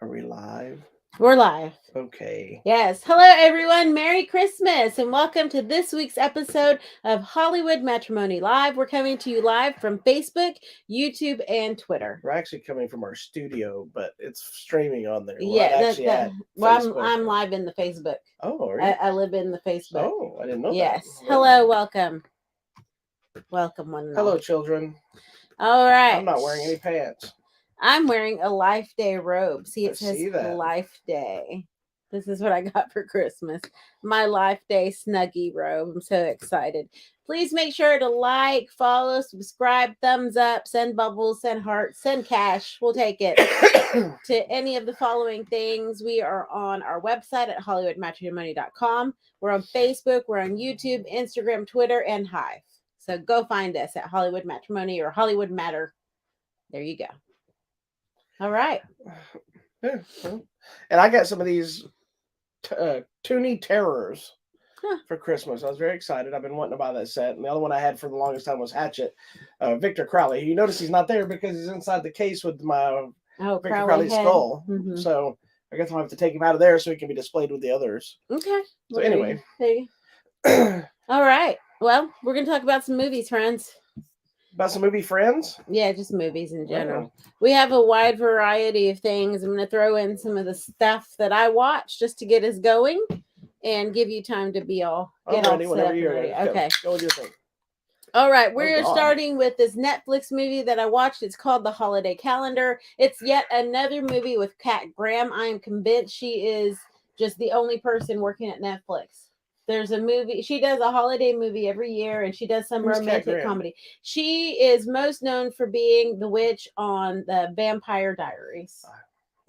Are we live? We're live. Okay. Yes. Hello, everyone. Merry Christmas and welcome to this week's episode of Hollywood Matrimony Live. We're coming to you live from Facebook, YouTube, and Twitter. We're actually coming from our studio, but it's streaming on there. I'm live in the Facebook. Oh, are you? I live in the Facebook. Oh, I didn't know that. Yes. Hello, welcome. Welcome, one and all. Hello, children. All right. I'm not wearing any pants. I'm wearing a Life Day robe. See, I it says see that. Life Day. This is what I got for Christmas. My Life Day Snuggie robe. I'm so excited. Please make sure to like, follow, subscribe, thumbs up, send bubbles, send hearts, send cash. We'll take it. To any of the following things, we are on our website at hollywoodmatrimony.com. We're on Facebook. We're on YouTube, Instagram, Twitter, and Hive. So go find us at Hollywood Matrimony or Hollywood Matter. There you go. All right. Yeah. And I got some of these Toonie Terrors for Christmas. I was very excited. I've been wanting to buy that set. And the other one I had for the longest time was Hatchet. Victor Crowley. You notice he's not there because he's inside the case with my Victor Crowley's skull. Mm-hmm. So I guess I'll have to take him out of there so he can be displayed with the others. Okay. So anyway. All right. Well, we're going to talk about some movies, friends. About some movie friends? Yeah, just movies in general. Oh. We have a wide variety of things. I'm going to throw in some of the stuff that I watch just to get us going and give you time to be all ready whenever you're ready. Okay. Go with your thing. All right, we're starting with this Netflix movie that I watched. It's called The Holiday Calendar. It's yet another movie with Kat Graham. I am convinced she is just the only person working at Netflix. There's a movie. She does a holiday movie every year, and she does some romantic comedy. She is most known for being the witch on the Vampire Diaries.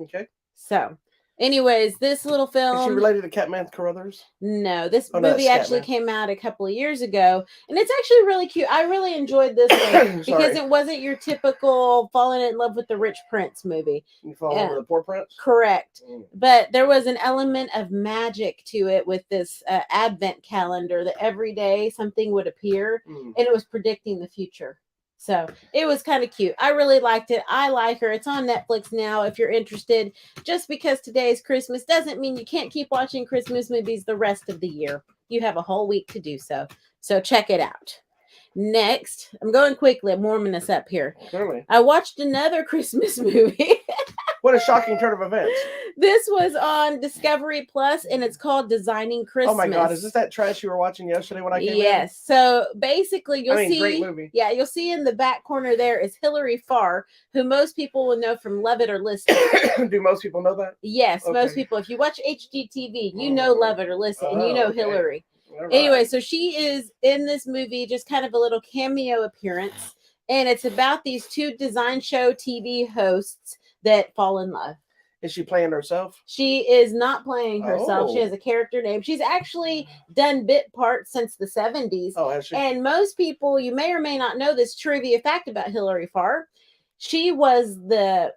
Okay. So, anyways, this little film. Is she related to Catman Carruthers? No, this movie actually came out a couple of years ago, and it's actually really cute. I really enjoyed this one because it wasn't your typical falling in love with the rich prince movie. You fall in love with the poor prince? Correct. But there was an element of magic to it with this advent calendar that every day something would appear, and it was predicting the future. So it was kind of cute. I really liked it. I like her. It's on Netflix now if you're interested. Just because today is Christmas doesn't mean you can't keep watching Christmas movies the rest of the year. You have a whole week to do so. So check it out. Next, I'm going quickly. I'm warming us up here. Clearly. I watched another Christmas movie. What a shocking turn of events. This was on Discovery Plus, and it's called Designing Christmas. Oh my God, is this that trash you were watching yesterday when I came in? Yes. So basically, you'll see. Great movie. Yeah, you'll see in the back corner there is Hilary Farr, who most people will know from Love It or List It. Do most people know that? Yes, okay. Most people. If you watch HGTV, you know Love It or List It, and you know Hilary. Right. Anyway, so she is in this movie, just kind of a little cameo appearance, and it's about these two design show TV hosts that fall in love. Is she playing herself? She is not playing herself. She has a character name. She's actually done bit parts since the 70s. Oh, has she? And most people, you may or may not know this trivia fact about Hilary Farr. She was the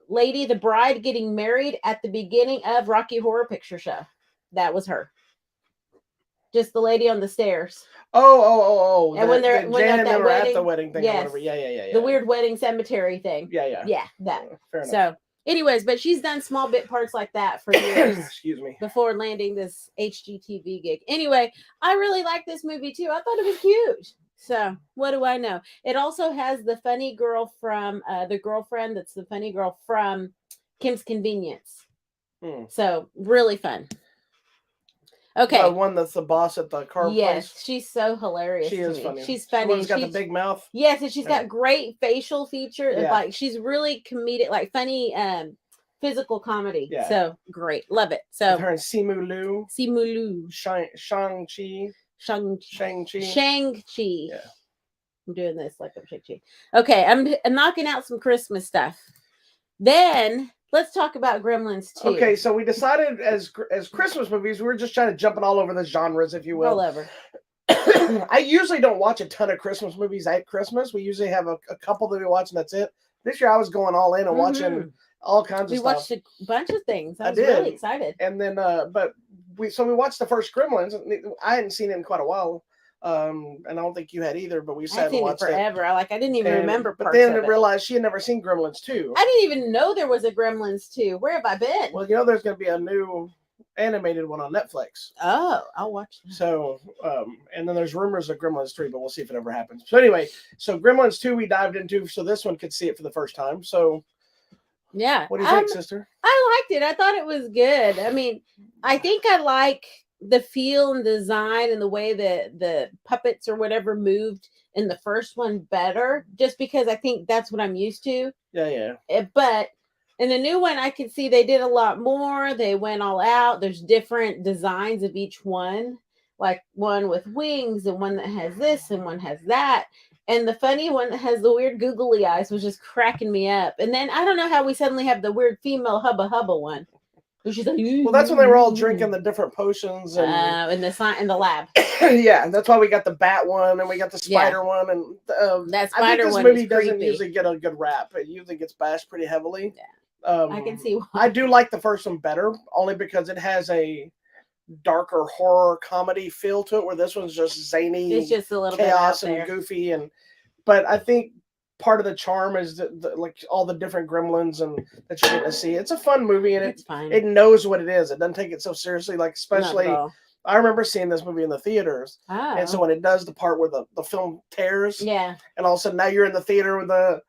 lady, the bride getting married at the beginning of Rocky Horror Picture Show. That was her. Just the lady on the stairs. Oh. And when they're at that wedding, at the wedding thing, yes, or whatever. Yeah. The weird wedding cemetery thing. Yeah. Yeah, that. Fair enough. So, anyways, but she's done small bit parts like that for years. Excuse me. Before landing this HGTV gig. Anyway, I really like this movie too. I thought it was cute. So, what do I know? It also has the funny girl from the girlfriend that's the funny girl from Kim's Convenience. So, really fun. Okay. The one that's the boss at the car place. Yes, she's so hilarious. She is funny. She's funny. She's got the big mouth. Yes, and she's got great facial features. Yeah. Like she's really comedic, like funny physical comedy. Yeah. So great. Love it. So with her and Simu Liu. Shang-Chi. Yeah. I'm doing this like I'm Shang-Chi. Okay, I'm knocking out some Christmas stuff. Then let's talk about Gremlins 2. Okay, so we decided as Christmas movies, we're just trying to jumping all over the genres, if you will. All over. I usually don't watch a ton of Christmas movies at Christmas. We usually have a couple that we watch, and that's it. This year, I was going all in and watching all kinds of stuff. We watched a bunch of things. I was really excited. And then, we watched the first Gremlins. I hadn't seen it in quite a while. and I don't think you had either, but we I sat had and seen it watched it. forever. I didn't even remember But parts then of it. realized she had never seen Gremlins 2. I didn't even know there was a Gremlins 2. Where have I been? Well, you know, there's going to be a new animated one on Netflix. Oh, I'll watch that. So, and then there's rumors of Gremlins 3, but we'll see if it ever happens. So anyway, so Gremlins 2 we dived into, so this one could see it for the first time. So, yeah. what do you think, sister? I liked it. I thought it was good. I mean, I think I like the feel and design and the way that the puppets or whatever moved in the first one better, just because I think that's what I'm used to. Yeah. But in the new one, I can see they did a lot more. They went all out. There's different designs of each one, like one with wings and one that has this and one has that. And the funny one that has the weird googly eyes was just cracking me up. And then I don't know how we suddenly have the weird female hubba hubba one. She's like, well, that's when they were all drinking the different potions and in the lab. Yeah, that's why we got the bat one and we got the spider one, and that I think spider this one movie is doesn't creepy. usually get a good rap. It usually gets bashed pretty heavily. Yeah, I can see why. I do like the first one better, only because it has a darker horror comedy feel to it, where this one's just zany, it's just a little chaos bit out and there. goofy, but I think part of the charm is like all the different gremlins and that you get to see. It's a fun movie, and it knows what it is. It doesn't take it so seriously. Like especially, I remember seeing this movie in the theaters, and so when it does the part where the film tears, and all of a sudden now you're in the theater with the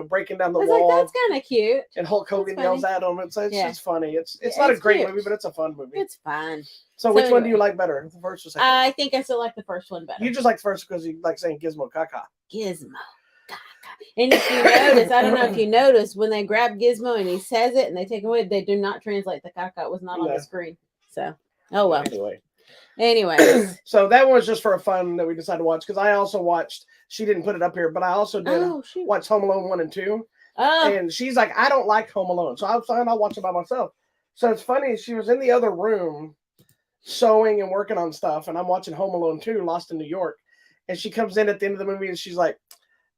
breaking down the wall. Like, that's kind of cute. And Hulk Hogan yells at him. It's just funny. It's not a great movie, but it's a fun movie. It's fun. So which one do you like better, the first or second? I think I still like the first one better. You just like the first because you like saying Gizmo Caca. Gizmo. And if you notice, I don't know if you noticed, when they grab Gizmo and he says it and they take away, they do not translate the caca. It was not on the screen. So, oh well. Anyway. So that one was just for a fun that we decided to watch, because I also watched, she didn't put it up here, but I also did watch Home Alone 1 and 2. And she's like, I don't like Home Alone. So I was fine, I'll watch it by myself. So it's funny, she was in the other room sewing and working on stuff, and I'm watching Home Alone 2, Lost in New York. And she comes in at the end of the movie and she's like,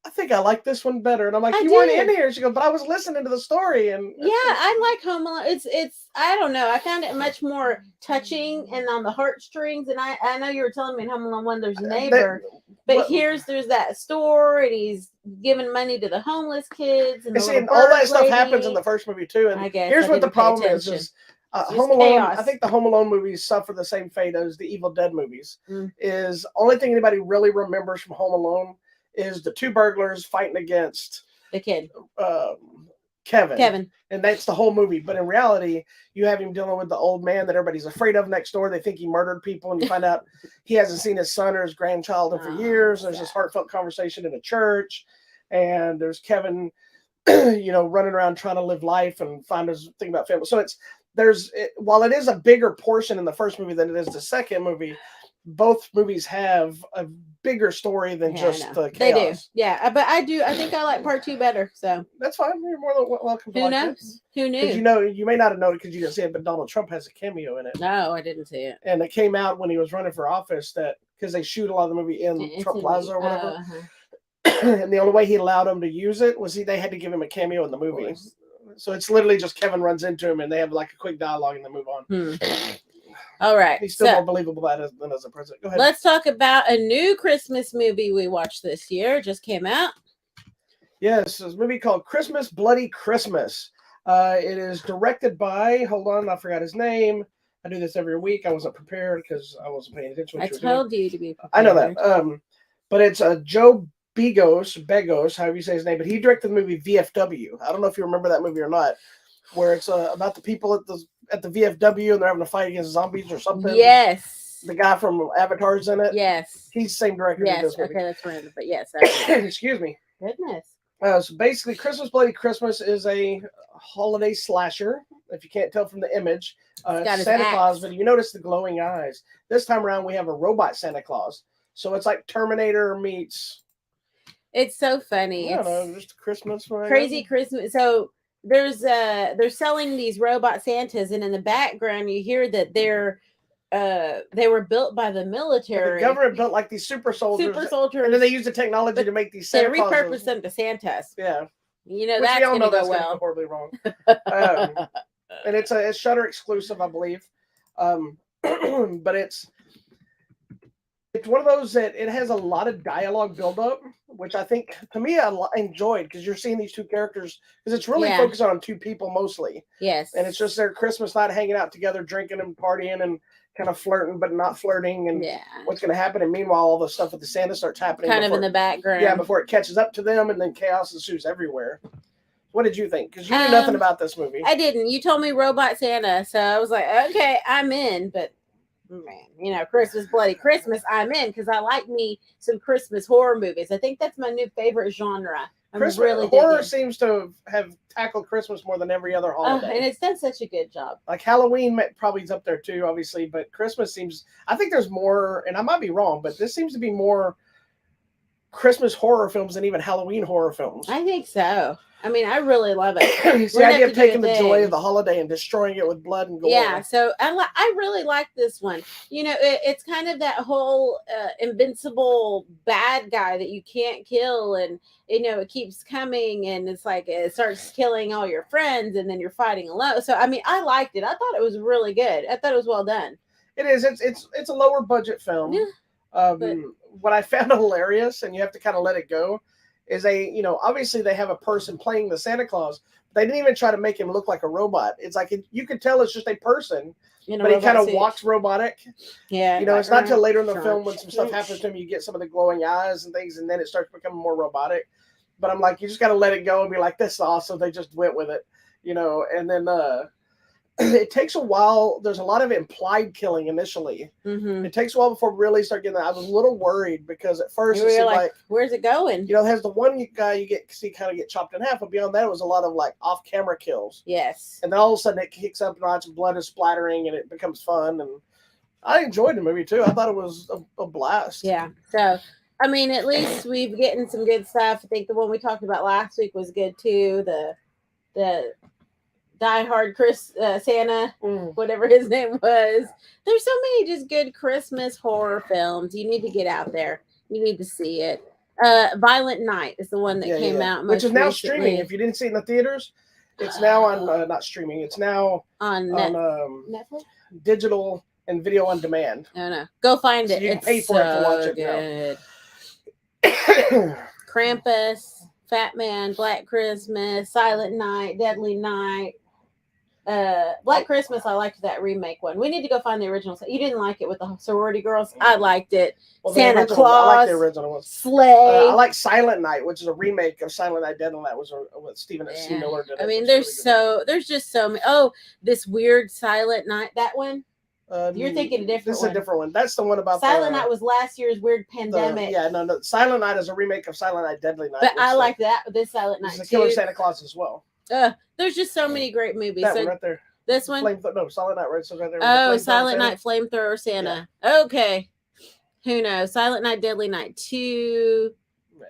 I think I like this one better. And I'm like, you weren't in here. She goes, but I was listening to the story. And yeah, I like Home Alone. It's I don't know. I found it much more touching and on the heartstrings. And I know you were telling me in Home Alone 1 there's a neighbor. But there's that store, and he's giving money to the homeless kids. And all that stuff happens in the first movie too. And I guess here's what the problem is Home Alone, I think the Home Alone movies suffer the same fate as the Evil Dead movies. Is only thing anybody really remembers from Home Alone is the two burglars fighting against the kid, Kevin, and that's the whole movie. But in reality, you have him dealing with the old man that everybody's afraid of next door. They think he murdered people, and you find out he hasn't seen his son or his grandchild for years. There's this heartfelt conversation in a church, and there's Kevin, running around trying to live life and find his thing about family. So while it is a bigger portion in the first movie than it is the second movie, both movies have a bigger story than just the chaos. They do, yeah. But I think I like part 2 better. So that's fine. You're more than welcome. Who knows? Who knew? You may not have known it because you didn't see it, but Donald Trump has a cameo in it. No, I didn't see it. And it came out when he was running for office, that because they shoot a lot of the movie in Trump Plaza or whatever. And the only way he allowed them to use it was they had to give him a cameo in the movie. So it's literally just Kevin runs into him and they have like a quick dialogue and they move on. All right. He's still more believable than as a president. Go ahead. Let's talk about a new Christmas movie we watched this year. Just came out. Yes, it's a movie called Christmas Bloody Christmas. It is directed by, hold on, I forgot his name. I do this every week. I wasn't prepared because I wasn't paying attention. I told you to be prepared. I know that. But it's Joe Begos, however you say his name, but he directed the movie VFW. I don't know if you remember that movie or not, where it's about the people at the VFW and they're having a fight against zombies or something. Yes. The guy from Avatar's in it. Yes. He's the same director as this movie. Okay, that's random, but yes. Excuse me. Goodness. So basically, Christmas Bloody Christmas is a holiday slasher. If you can't tell from the image, it's Santa Claus, but you notice the glowing eyes. This time around, we have a robot Santa Claus. So it's like Terminator meets... It's so funny. I don't know, just Christmas. Crazy Christmas. So they're selling these robot Santas, and in the background you hear that they were built by the military. The government built like these super soldiers, and then they use the technology to make these Santa Clauses. They repurpose them to Santas. Yeah, that's going to go well. Horribly wrong. And it's a Shudder exclusive, I believe. But It's one of those that it has a lot of dialogue buildup, which I think to me I enjoyed because you're seeing these two characters because it's really Yeah. focused on two people mostly, Yes. and it's just their Christmas night hanging out together, drinking and partying and kind of flirting but not flirting, and yeah. what's going to happen. And meanwhile, all the stuff with the Santa starts happening Kind of before, in the background. yeah, before it catches up to them, and then chaos ensues everywhere. What did you think? Because you knew nothing about this movie. I didn't. You told me Robot Santa, so I was like, okay, I'm in. But man, you know, Christmas, Bloody Christmas, I'm in because I like me some Christmas horror movies. I think that's my new favorite genre. Christmas really horror digging. seems to have tackled Christmas more than every other holiday, and it's done such a good job. Like Halloween probably is up there too, obviously, but Christmas seems. I think there's more, and I might be wrong, but this seems to be more Christmas horror films than even Halloween horror films. I think so. I mean, I really love it. It's the idea of taking the joy of the holiday and destroying it with blood and gore. Yeah, so I really like this one. You know, it's kind of that whole invincible bad guy that you can't kill, and you know it keeps coming, and it's like it starts killing all your friends, and then you're fighting alone. So I mean, I liked it. I thought it was really good. I thought it was well done. It is. It's a lower budget film. Yeah, what I found hilarious, and you have to kind of let it go, is obviously they have a person playing the Santa Claus. But they didn't even try to make him look like a robot. It's like you could tell it's just a person, but he kind of walks robotic. Yeah. It's not till later in the film when some stuff happens to him, you get some of the glowing eyes and things, and then it starts becoming more robotic. But I'm like, you just got to let it go and be like, this is awesome. They just went with it, and then it takes a while. There's a lot of implied killing initially. Mm-hmm. It takes a while before we really start getting that. I was a little worried because at first it seemed like, where's it going? It has the one guy you see kind of get chopped in half, but beyond that, it was a lot of like off-camera kills. Yes. And then all of a sudden it kicks up notch and blood is splattering and it becomes fun. And I enjoyed the movie too. I thought it was a blast. Yeah. So, I mean, at least we've getting some good stuff. I think the one we talked about last week was good too. The Die Hard Santa, whatever his name was. There's so many just good Christmas horror films. You need to get out there. You need to see it. Violent Night is the one that came out, which is now recently. streaming. If you didn't see it in the theaters, it's now on not streaming. It's now on Netflix, digital and video on demand. I don't know. Go find it. You can pay for it to watch it now. Krampus, Fat Man, Black Christmas, Silent Night, Deadly Night. Black Christmas, I liked that remake one. We need to go find the original. You didn't like it with the sorority girls? I liked it. Well, Santa Claus. I like the original one. Slay. I like Silent Night, which is a remake of Silent Night, Deadly Night. Was what Stephen C. Miller did. I mean, there's just so many. Oh, this weird Silent Night. That one. You're thinking a different one. This is a different one. That's the one about Silent Night was last year's weird pandemic. No. Silent Night is a remake of Silent Night, Deadly Night. But I like that. This Silent Night. It's a Killer Santa Claus as well. There's just so many great movies. That one right there. This one? Silent Night, right? So right there. Oh, Silent Night, Flamethrower Santa. Yeah. Okay. Who knows? Silent Night, Deadly Night 2. Yeah.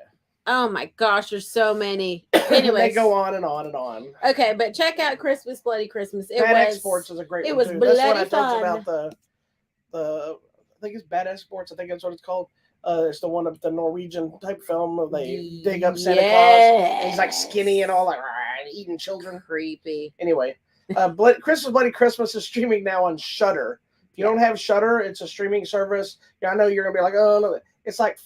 Oh my gosh, there's so many. Anyways. They go on and on and on. Okay, but check out Christmas, Bloody Christmas. Bad Exports is a great one. It was too. That's what I talked about the I think it's Bad Exports. I think that's what it's called. It's the one of the Norwegian type film where they dig up Santa Claus. And he's like skinny and all like eating children. Creepy. Anyway, Christmas Bloody Christmas is streaming now on Shudder. If you don't have Shudder, it's a streaming service. Yeah, I know you're gonna be like, oh no, it's like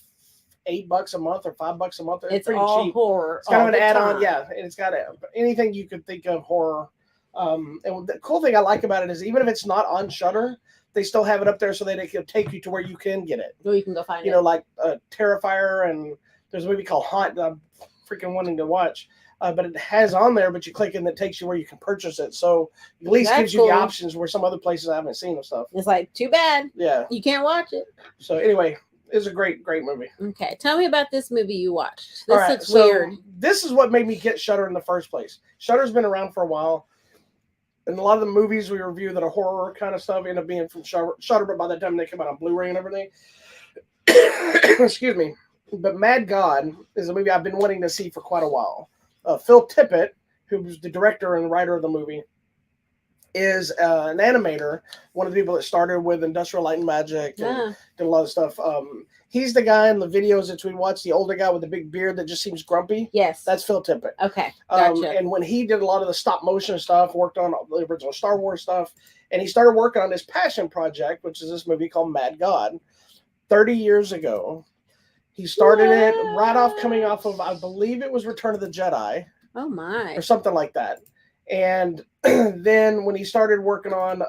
$8 a month or $5 a month. It's pretty all cheap. Horror. It's kind of an add-on, yeah, and it's got anything you could think of horror. And the cool thing I like about it is even if it's not on Shudder, they still have it up there so that it can take you to where you can get it. Well, you can go find it. You know, like Terrifier, and there's a movie called Haunt that I'm freaking wanting to watch. But it has on there, but you click and it takes you where you can purchase it. So at least gives you the options where some other places I haven't seen and stuff. It's like, too bad. Yeah. You can't watch it. So anyway, it's a great, great movie. Okay. Tell me about this movie you watched. This looks weird. This is what made me get Shudder in the first place. Shudder's been around for a while. And a lot of the movies we review that are horror kind of stuff end up being from Shudder, but by the time they come out on Blu-ray and everything. Excuse me. But Mad God is a movie I've been wanting to see for quite a while. Phil Tippett, who was the director and writer of the movie, is an animator, one of the people that started with Industrial Light and Magic and did a lot of stuff. He's the guy in the videos that we watch, the older guy with the big beard that just seems grumpy. Yes. That's Phil Tippett. Okay, gotcha. And when he did a lot of the stop motion stuff, worked on the original Star Wars stuff, and he started working on his passion project, which is this movie called Mad God. 30 years ago. He started it right off coming off of, I believe it was Return of the Jedi. Oh my. Or something like that. And then when he started working on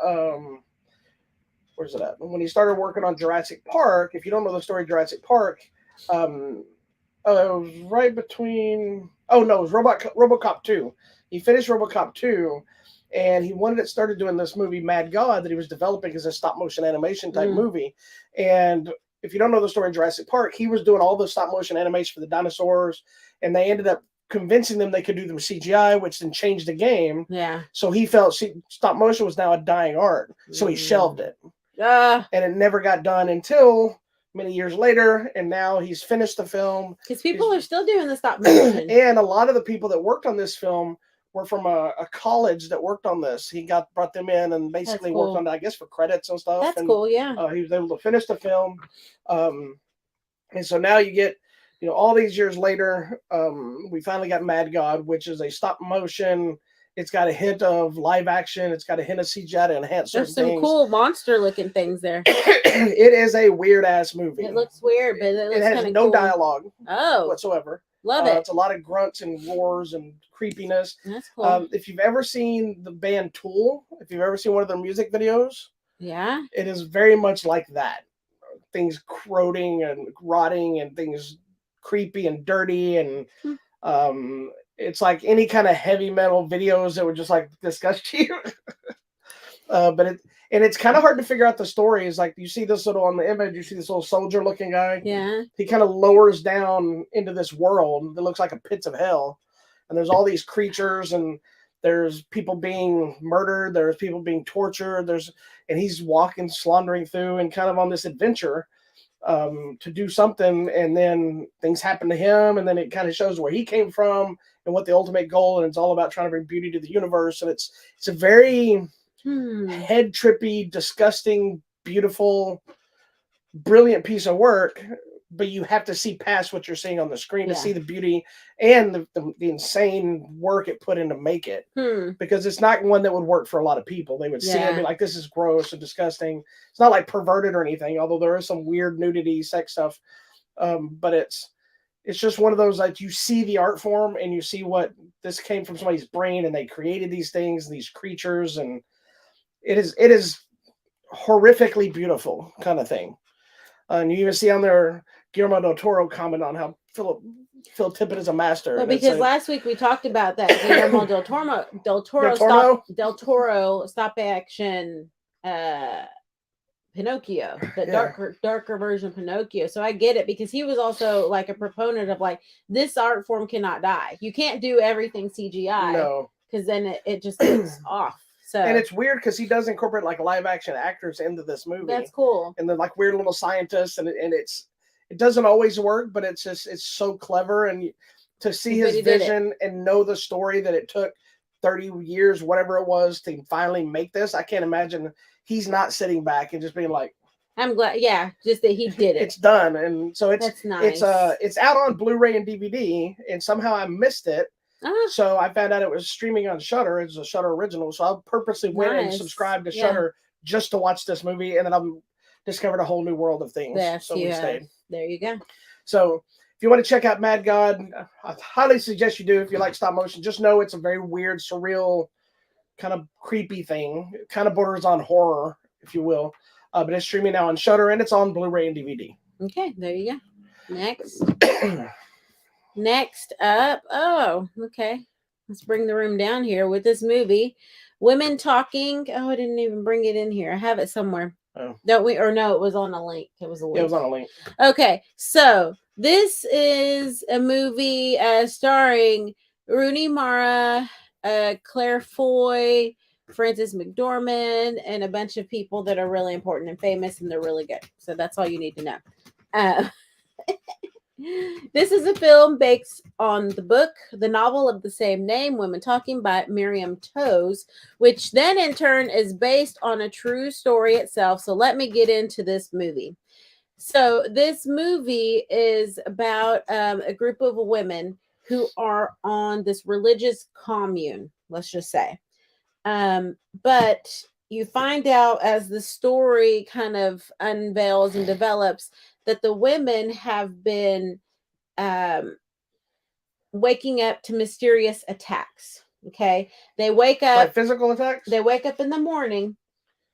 where's it at? When he started working on Jurassic Park, if you don't know the story of Jurassic Park, it was right between. Oh no, it was RoboCop 2. He finished RoboCop 2, and he wanted to started doing this movie Mad God that he was developing as a stop motion animation type movie. And if you don't know the story of Jurassic Park, he was doing all the stop motion animation for the dinosaurs, and they ended up convincing them they could do them CGI, which then changed the game. Yeah. So he felt stop motion was now a dying art, so he shelved it. And it never got done until many years later, and now he's finished the film. Because people are still doing the stop motion. And a lot of the people that worked on this film were from a college that worked on this. He brought them in and basically worked on it, I guess, for credits and stuff. That's cool, yeah. He was able to finish the film. And so now you get, all these years later, we finally got Mad God, which is a stop motion. It's got a hint of live action. It's got a hint of CGI to enhance certain things. There's some cool monster-looking things there. It is a weird-ass movie. It looks weird, but it looks has no dialogue whatsoever. Love it. It's a lot of grunts and roars and creepiness. That's cool. If you've ever seen the band Tool, if you've ever seen one of their music videos, yeah, it is very much like that. Things corroding and rotting and things creepy and dirty and it's like any kind of heavy metal videos that would just like disgust you. But it's kind of hard to figure out the story. It's like you see this little on the image, you see this little soldier looking guy. Yeah. He kind of lowers down into this world that looks like a pits of hell. And there's all these creatures and there's people being murdered, there's people being tortured, and he's walking, slaundering through and kind of on this adventure to do something, and then things happen to him, and then it kind of shows where he came from and what the ultimate goal, and it's all about trying to bring beauty to the universe. And it's a very head trippy, disgusting, beautiful, brilliant piece of work, but you have to see past what you're seeing on the screen to see the beauty and the insane work it put in to make it. Because it's not one that would work for a lot of people. They would see it and be like, this is gross and disgusting. It's not like perverted or anything, although there is some weird nudity, sex stuff. But it's just one of those, like, you see the art form and you see what this came from somebody's brain, and they created these things, these creatures, and it is horrifically beautiful kind of thing. And you even see on there Guillermo del Toro comment on how Phil Tippett is a master. Well, because last week we talked about that Guillermo del Toro stop action Pinocchio, the darker version of Pinocchio. So I get it, because he was also like a proponent of like, this art form cannot die. You can't do everything CGI, because then it just looks off. So, and it's weird because he does incorporate like live action actors into this movie. That's cool. And they're like weird little scientists, and it doesn't always work, but it's so clever. And to see his vision and know the story that it took 30 years, whatever it was, to finally make this, I can't imagine he's not sitting back and just being like, I'm glad, just that he did it. It's done. And so that's nice. It's out on Blu-ray and DVD, and somehow I missed it. So I found out it was streaming on Shudder. It's a Shudder original. So I purposely went and subscribed to Shudder just to watch this movie, and then I discovered a whole new world of things. So we stayed. There you go. So if you want to check out Mad God, I highly suggest you do. If you like stop motion, just know it's a very weird, surreal, kind of creepy thing. It kind of borders on horror, if you will. But it's streaming now on Shudder, and it's on Blu-ray and DVD. Okay, there you go. Next. Next up. Oh, okay. Let's bring the room down here with this movie. Women Talking. Oh, I didn't even bring it in here. I have it somewhere. Oh. Don't we? Or no, it was on a link. It was a link. Yeah, it was on a link. Okay, so this is a movie starring Rooney Mara, Claire Foy, Frances McDormand, and a bunch of people that are really important and famous, and they're really good. So that's all you need to know. This is a film based on the novel of the same name, Women Talking, by Miriam Toews, which then in turn is based on a true story itself. So let me get into this movie. So this movie is about a group of women who are on this religious commune, let's just say. But you find out as the story kind of unveils and develops that the women have been um, waking up to mysterious attacks. Okay, they wake up. Like physical attacks. They wake up in the morning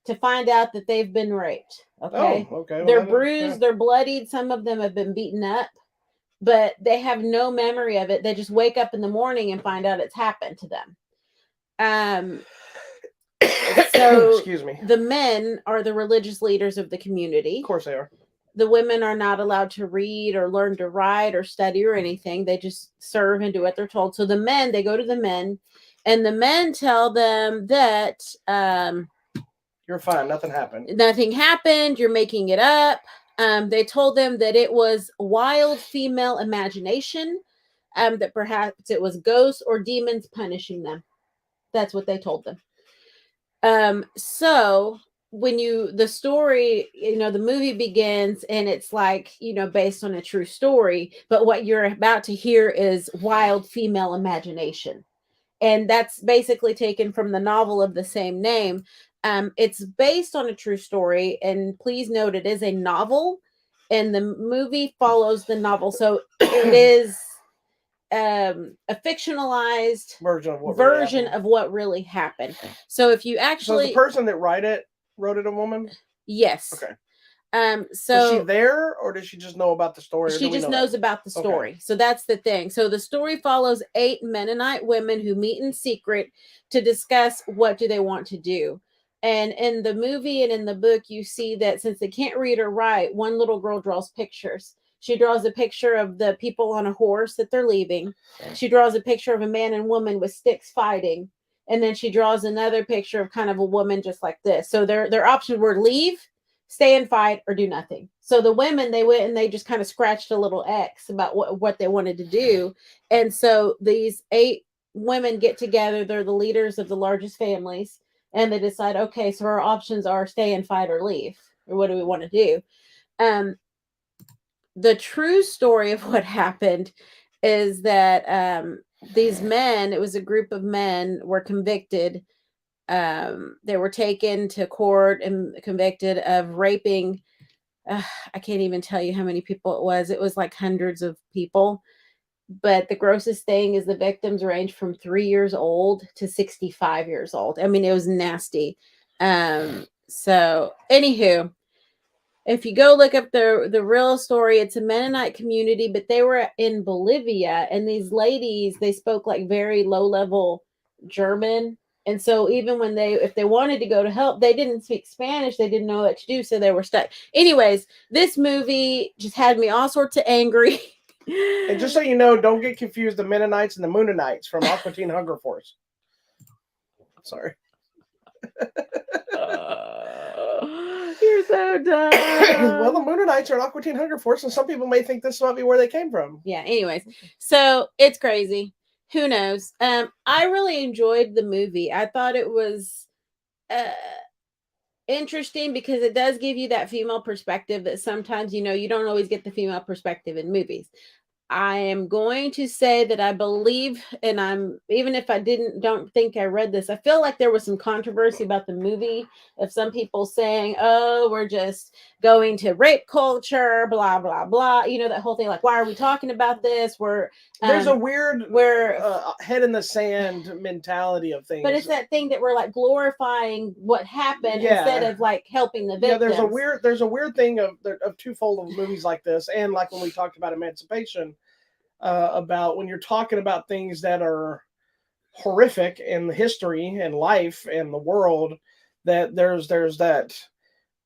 to find out that they've been raped. Okay, Oh, okay. they're bruised, they're bloodied. Some of them have been beaten up, but they have no memory of it. They just wake up in the morning and find out it's happened to them. So excuse me. The men are the religious leaders of the community. Of course they are. The women are not allowed to read or learn to write or study or anything. They just serve and do what they're told. So the men, they go to the men, and the men tell them that you're fine. Nothing happened. Nothing happened. You're making it up. They told them that it was wild female imagination, that perhaps it was ghosts or demons punishing them. That's what they told them. So when the story, the movie begins and it's like, based on a true story, but what you're about to hear is wild female imagination. And that's basically taken from the novel of the same name. It's based on a true story, and please note it is a novel, and the movie follows the novel. So it is a fictionalized version of what really happened. So if you actually, so the person that wrote it a woman? Yes. Okay. So was she there, or does she just know about the story? She just knows about the story. Okay. So that's the thing. So the story follows 8 Mennonite women who meet in secret to discuss what do they want to do. And in the movie and in the book, you see that since they can't read or write, one little girl draws pictures. She draws a picture of the people on a horse that they're leaving. She draws a picture of a man and woman with sticks fighting. And then she draws another picture of kind of a woman just like this. So their options were leave, stay and fight, or do nothing. So the women, they went and they just kind of scratched a little X about what they wanted to do. And so these 8 women get together. They're the leaders of the largest families. And they decide, okay, so our options are stay and fight or leave. Or what do we want to do? The true story of what happened is that these men, it was a group of men, were convicted. They were taken to court and convicted of raping. I can't even tell you how many people it was. It was like hundreds of people. But the grossest thing is the victims range from 3 years old to 65 years old. I mean, it was nasty. So anywho, if you go look up the real story, it's a Mennonite community, but they were in Bolivia, and these ladies, they spoke like very low level German. And so even when if they wanted to go to help, they didn't speak Spanish. They didn't know what to do. So they were stuck. Anyways, this movie just had me all sorts of angry. And just so you know, don't get confused the Mennonites and the Moonanites from Aqua Teen Hunger Force. Sorry. You're so dumb. Well, the Moonanites are an Aqua Teen Hunger Force, and some people may think this might be where they came from. Yeah, anyways. So it's crazy. Who knows? I really enjoyed the movie. I thought it was interesting because it does give you that female perspective that sometimes, you don't always get the female perspective in movies. I am going to say that I believe, and even if I don't think I read this, I feel like there was some controversy about the movie of some people saying, oh, we're just going to rape culture, blah, blah, blah. That whole thing, like, why are we talking about this? There's a weird head in the sand mentality of things. But it's that thing that we're like glorifying what happened instead of like helping the victims. Yeah, there's a weird thing of twofold of movies like this, and like when we talked about emancipation, about when you're talking about things that are horrific in the history and life and the world, that there's that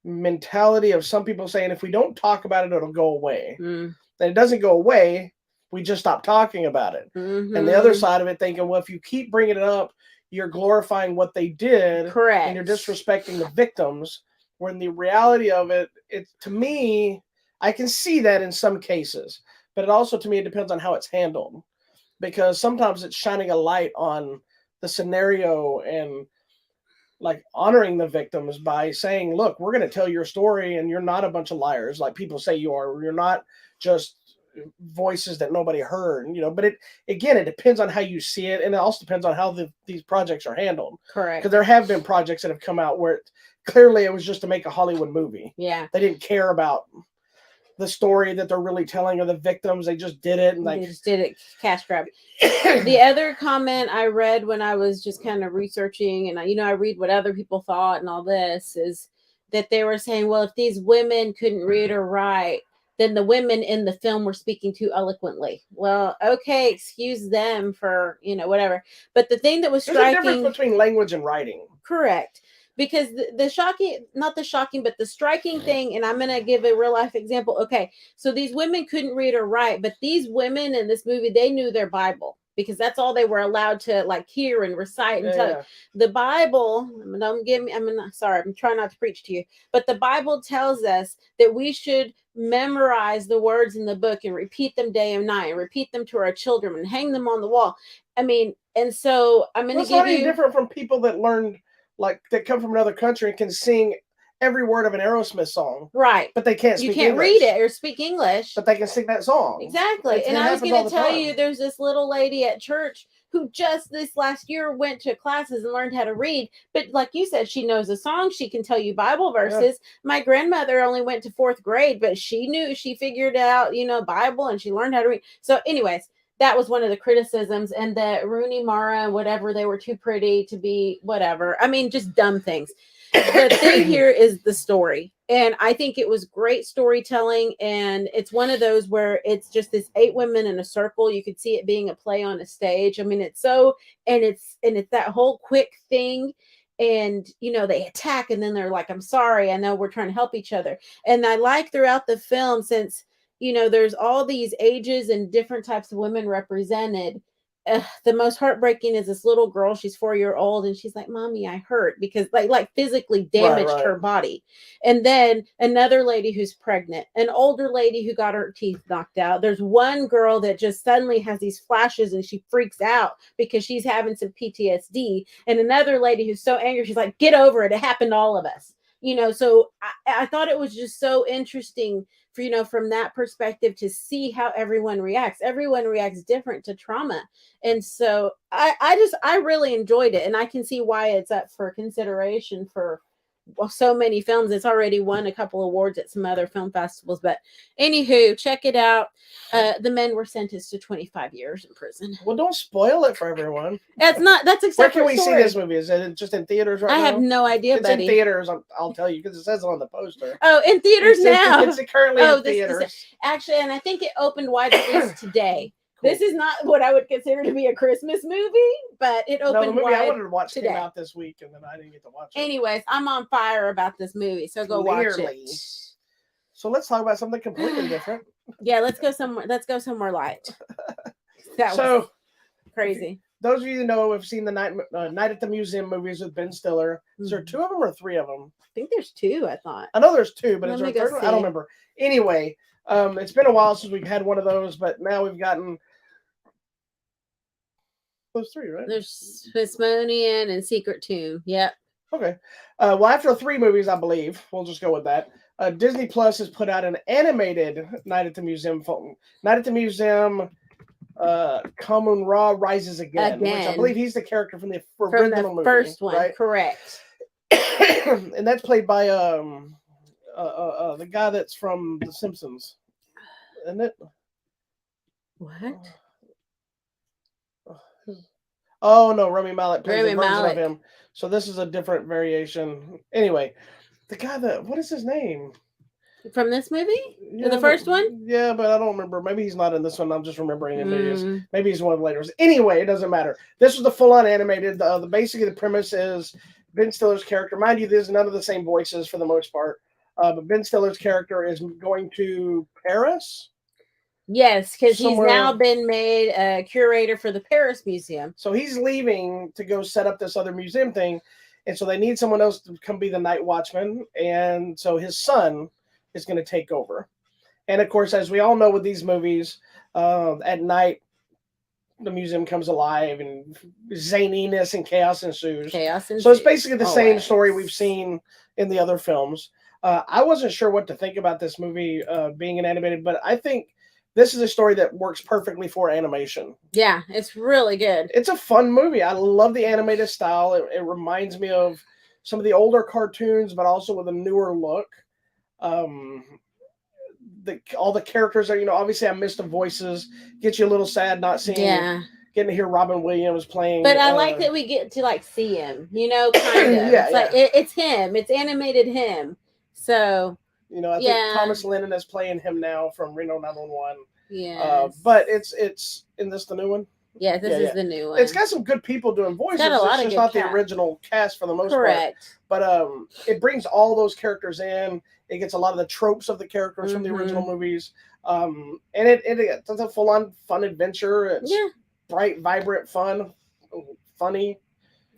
mentality of some people saying if we don't talk about it, it'll go away. And it doesn't go away. We just stop talking about it. Mm-hmm. And the other side of it thinking, well, if you keep bringing it up, you're glorifying what they did. Correct. And you're disrespecting the victims. When the reality of it, to me, I can see that in some cases. But it also, to me, it depends on how it's handled. Because sometimes it's shining a light on the scenario and like honoring the victims by saying, look, we're going to tell your story and you're not a bunch of liars like people say you are. You're not just voices that nobody heard, but it depends on how you see it, and it also depends on how these projects are handled. Correct. Because there have been projects that have come out where clearly it was just to make a Hollywood movie. Yeah. They didn't care about the story that they're really telling of the victims. They just did it, and they just did it cash grab. The other comment I read when I was just kind of researching, and I read what other people thought and all this, is that they were saying, well, if these women couldn't read or write, then the women in the film were speaking too eloquently. Well, okay, excuse them for, whatever. But the thing that was striking... There's a difference between language and writing. Correct. Because the striking thing, and I'm going to give a real life example. Okay, so these women couldn't read or write, but these women in this movie, they knew their Bible, because that's all they were allowed to hear and recite and tell. The Bible, don't give me, sorry, I'm trying not to preach to you, but the Bible tells us that we should memorize the words in the book and repeat them day and night, and repeat them to our children and hang them on the wall. And so I'm going to give you... It's not any different from people that learned, that come from another country and can sing every word of an Aerosmith song. Right. But they can't speak English. You can't read it or speak English. But they can sing that song. Exactly. And I was going to tell you, there's this little lady at church who just this last year went to classes and learned how to read. But like you said, she knows a song. She can tell you Bible verses. Yeah. My grandmother only went to 4th grade, but she figured out, Bible, and she learned how to read. So anyways, that was one of the criticisms, and that Rooney Mara and whatever, they were too pretty to be whatever. Just dumb things. The thing here is the story. And I think it was great storytelling. And it's one of those where it's just this 8 women in a circle. You could see it being a play on a stage. It's that whole quick thing. And, they attack, and then they're like, I'm sorry, I know we're trying to help each other. And I like throughout the film, since, there's all these ages and different types of women represented. The most heartbreaking is this little girl. She's 4-year-old, and she's like, Mommy, I hurt, because like physically damaged her body. And then another lady who's pregnant, an older lady who got her teeth knocked out. There's one girl that just suddenly has these flashes and she freaks out because she's having some PTSD. And another lady who's so angry, she's like, get over it. It happened to all of us. So I thought it was just so interesting for, from that perspective, to see how everyone reacts. Everyone reacts different to trauma. And so I really enjoyed it. And I can see why it's up for consideration for so many films. It's already won a couple awards at some other film festivals. But anywho, check it out. The men were sentenced to 25 years in prison. Well, don't spoil it for everyone. That's exactly. Where can we see this movie? Is it just in theaters right now? I have no idea, it's buddy. In theaters, I'll tell you, because it says it on the poster. Oh, in theaters now. It's currently in theaters. Actually, and I think it opened wide release today. Cool. This is not what I would consider to be a Christmas movie, but it opened the movie wide I wanted to watch today. Came out this week, and then I didn't get to watch it. Anyways, I'm on fire about this movie, so go watch it. So let's talk about something completely different. Yeah, let's go somewhere light. That was crazy. Those of you who know have seen the Night at the Museum movies with Ben Stiller. Is there 2 of them or 3 of them? I think there's 2, I thought. I know there's 2, but is there a third one? I don't remember. Anyway, it's been a while since we've had one of those, but now we've gotten those 3, right? There's Smithsonian and Secret Tomb. Yep. Okay. Well, after 3 movies, I believe, we'll just go with that. Disney Plus has put out an animated Night at the Museum film. Night at the Museum, Kamun Ra Rises Again, which I believe he's the character from the original movie. First one, right? Correct. And that's played by the guy that's from The Simpsons, isn't it? What? Oh no, Rami Malek plays Rami a version Malek. of him. So this is a different variation. Anyway, the guy what is his name? From this movie? Yeah, the first one? Yeah, but I don't remember. Maybe he's not in this one. I'm just remembering him. Maybe he's one of the later ones. Anyway, it doesn't matter. This was the full-on animated. Basically, the premise is Ben Stiller's character. Mind you, there's none of the same voices for the most part. But Ben Stiller's character is going to Paris. Yes, because he's now been made a curator for the Paris Museum. So he's leaving to go set up this other museum thing. And so they need someone else to come be the night watchman. And so his son is going to take over. And of course, as we all know with these movies, at night, the museum comes alive and zaniness and chaos ensues. So it's basically the same story we've seen in the other films. I wasn't sure what to think about this movie being an animated, but I think this is a story that works perfectly for animation. Yeah, it's really good. It's a fun movie. I love the animated style. It reminds me of some of the older cartoons, but also with a newer look. Um, all the characters are, obviously I missed the voices. Gets you a little sad not seeing, getting to hear Robin Williams playing. But I like that we get to like see him, kind of. Yeah, it's like it's him. It's animated him. So I think Thomas Lennon is playing him now from Reno 911. Yeah. But it's in this the new one? Yeah, this is the new one. It's got some good people doing voices. It's just not the original cast for the most part. But it brings all those characters in. It gets a lot of the tropes of the characters from the original movies. And it's a full-on fun adventure. It's bright, vibrant, fun, funny.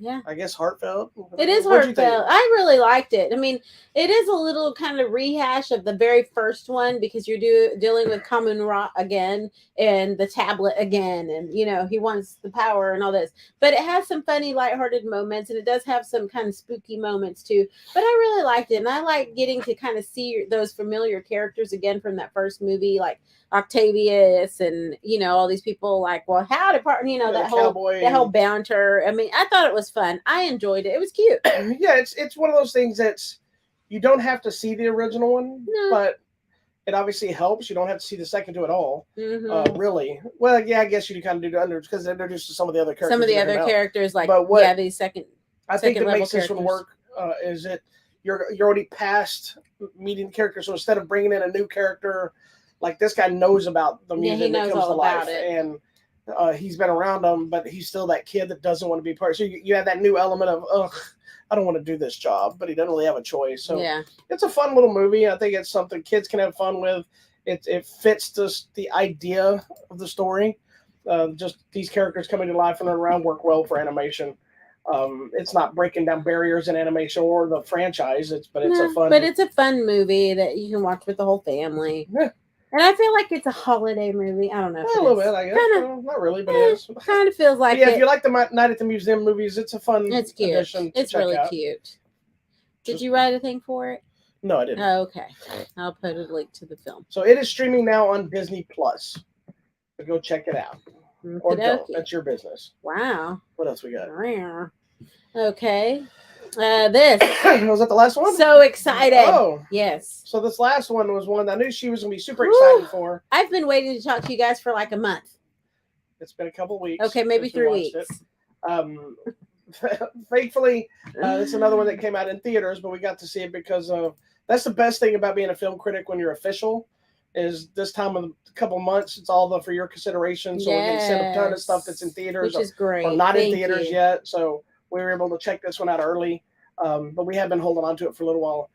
Yeah. I guess heartfelt. It is heartfelt. I really liked it. I mean, it is a little kind of rehash of the very first one because you're dealing with Kamun Ra again and the tablet again. And, he wants the power and all this. But it has some funny, lighthearted moments. And it does have some kind of spooky moments, too. But I really liked it. And I like getting to kind of see those familiar characters again from that first movie, like Octavius and all these people like, well, how did that whole banter. I mean, I thought it was fun. I enjoyed it. It was cute. Yeah, it's one of those things that's you don't have to see the original one, but it obviously helps. You don't have to see the second two at all. Really. Well, yeah, I guess you kind of do because it introduces some of the other characters. Some of the other characters, like these second. I think that makes this one work is that you're already past meeting the character, so instead of bringing in a new character. Like this guy knows about the music that comes to life, and he's been around them, but he's still that kid that doesn't want to be part. So you have that new element of, I don't want to do this job, but he doesn't really have a choice. So it's a fun little movie. I think it's something kids can have fun with. It fits the idea of the story. Just these characters coming to life and around work well for animation. It's not breaking down barriers in animation or the franchise. It's a fun movie that you can watch with the whole family. Yeah. And I feel like it's a holiday movie. I don't know. A little bit, I guess. Not really, but it is. Kind of feels like it. If you like the Night at the Museum movies, it's a fun addition to It's really cute. Did you write a thing for it? No, I didn't. Oh, okay. I'll put a link to the film. So it is streaming now on Disney Plus. So go check it out. Or don't. That's your business. Wow. What else we got? Okay. This was that the last one? So excited! Oh, yes. So this last one was one I knew she was gonna be super excited for. I've been waiting to talk to you guys for like a month. It's been a couple weeks. Okay, maybe 3 weeks. Thankfully, it's another one that came out in theaters, but we got to see it because of that's the best thing about being a film critic when you're official. Is this time of a couple months? It's all for your consideration, so we can send a ton of stuff that's in theaters, which is great, or not in theaters yet. So we were able to check this one out early, but we have been holding on to it for a little while.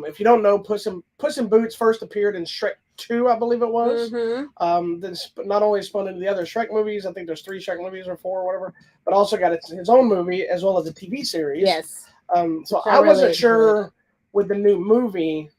If you don't know, Puss in Boots first appeared in Shrek 2, I believe it was. Then not only spun into the other Shrek movies, I think there's 3 Shrek movies or 4 or whatever, but also got his own movie as well as a TV series. Yes. So I wasn't sure with the new movie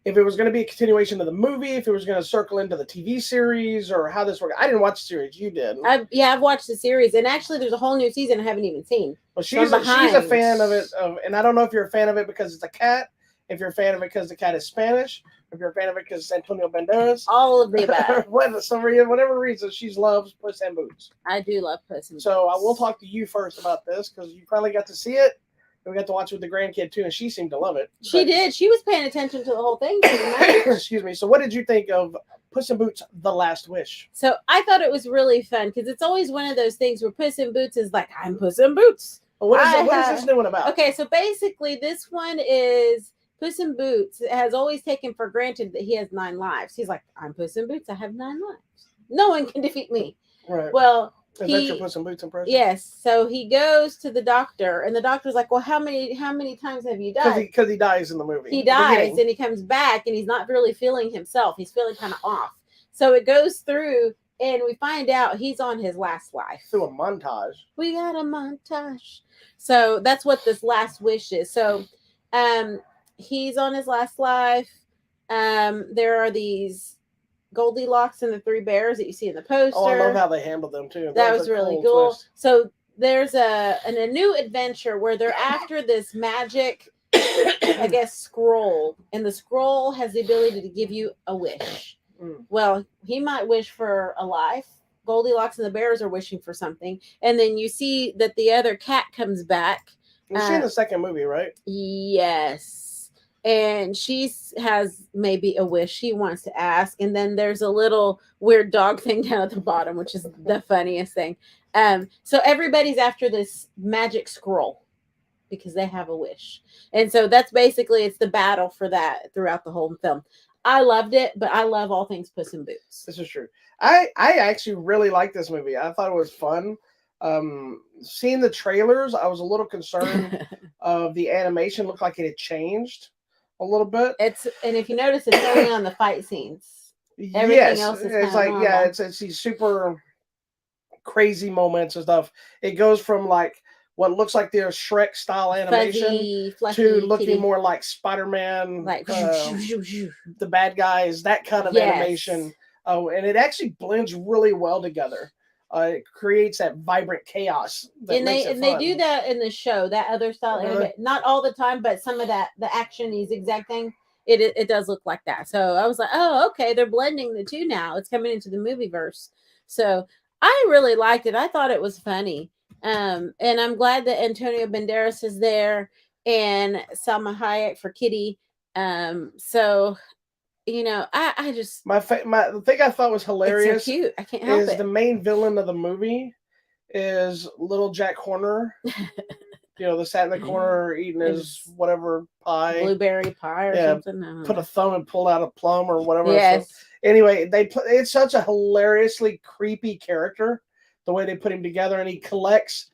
if it was going to be a continuation of the movie, if it was going to circle into the TV series, or how this worked. I didn't watch the series. You did. I've watched the series, and actually, there's a whole new season I haven't even seen. Well, she's a fan of it, and I don't know if you're a fan of it because it's a cat, if you're a fan of it because the cat is Spanish, if you're a fan of it because it's Antonio Banderas. All of the above. Whatever reason, she loves Puss in Boots. I do love Puss in Boots. So I will talk to you first about this because you finally got to see it. We got to watch it with the grandkid too, and she seemed to love it. She did. She was paying attention to the whole thing. Excuse me. So, what did you think of Puss in Boots: The Last Wish? So, I thought it was really fun because it's always one of those things where Puss in Boots is like, "I'm Puss in Boots." Well, what is this new one about? Okay, so basically, this one is Puss in Boots has always taken for granted that he has 9 lives. He's like, "I'm Puss in Boots. I have 9 lives. No one can defeat me." Right. Well. Is that your Puss in Boots impression? Yes. So he goes to the doctor, and the doctor's like, "Well, how many times have you died?" Because he dies in the movie. He dies, and he comes back, and he's not really feeling himself. He's feeling kind of off. So it goes through, and we find out he's on his last life. Through a montage. We got a montage. So that's what this last wish is. So, he's on his last life. There are these Goldilocks and the 3 bears that you see in the poster. Oh, I love how they handled them too. That was really cool. Twist. So there's a new adventure where they're after this magic, I guess, scroll, and the scroll has the ability to give you a wish. Well, he might wish for a life. Goldilocks and the bears are wishing for something, and then you see that the other cat comes back. Was she in the second movie, right? Yes, and she has maybe a wish she wants to ask, and then there's a little weird dog thing down at the bottom, which is the funniest thing. So everybody's after this magic scroll because they have a wish, and so that's basically it's the battle for that throughout the whole film. I loved it, but I love all things Puss in Boots. This is true. I actually really liked this movie. I thought it was fun. Seeing the trailers, I was a little concerned of the animation. Looked like it had changed a little bit. And if you notice, it's only on the fight scenes. Everything else is it's like normal. it's these super crazy moments and stuff. It goes from like what looks like their Shrek style animation fluffy, to looking kitty. more like Spider-Man, Like the bad guys, that kind of animation. Oh, and it actually blends really well together. It creates that vibrant chaos. That and they do that in the show. That other style, anime, not all the time, but some of that the action is exact thing. It does look like that. So I was like, oh, okay, they're blending the two now. It's coming into the movie verse. So I really liked it. I thought it was funny. And I'm glad that Antonio Banderas is there and Salma Hayek for Kitty. So you know, I just the thing I thought was hilarious. It's so cute. I can't help it. The main villain of the movie is little Jack Horner. The sat in the corner eating his whatever pie, blueberry pie or something. Put a thumb and pull out a plum or whatever. Yes. So, anyway, it's such a hilariously creepy character. The way they put him together, and he collects.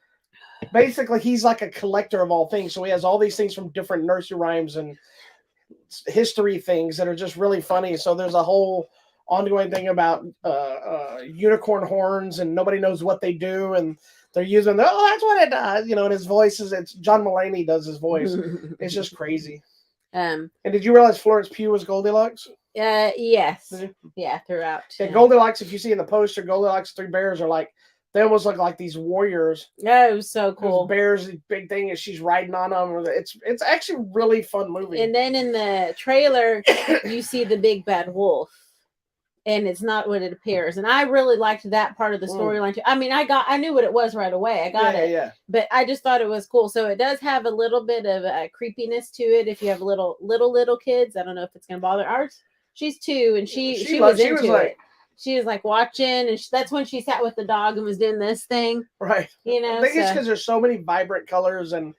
Basically, he's like a collector of all things. So he has all these things from different nursery rhymes and history things that are just really funny. So there's a whole ongoing thing about unicorn horns, and nobody knows what they do, and they're using that's what it does. And his voice it's John Mulaney does his voice. It's just crazy. And did you realize Florence Pugh was Goldilocks? Yes. Yeah, throughout. Yeah, Goldilocks, if you see in the poster, Goldilocks, three bears are like, they almost look like these warriors. Oh, it was so cool. Those bears, the big thing is she's riding on them. It's actually a really fun movie. And then in the trailer, you see the big bad wolf. And it's not what it appears. And I really liked that part of the storyline too. I mean, I knew what it was right away. I got it. Yeah. But I just thought it was cool. So it does have a little bit of creepiness to it. If you have little kids, I don't know if it's going to bother ours. She's 2, and she was into it. She was like watching, and that's when she sat with the dog and was doing this thing. Right. I think it's because there's so many vibrant colors, and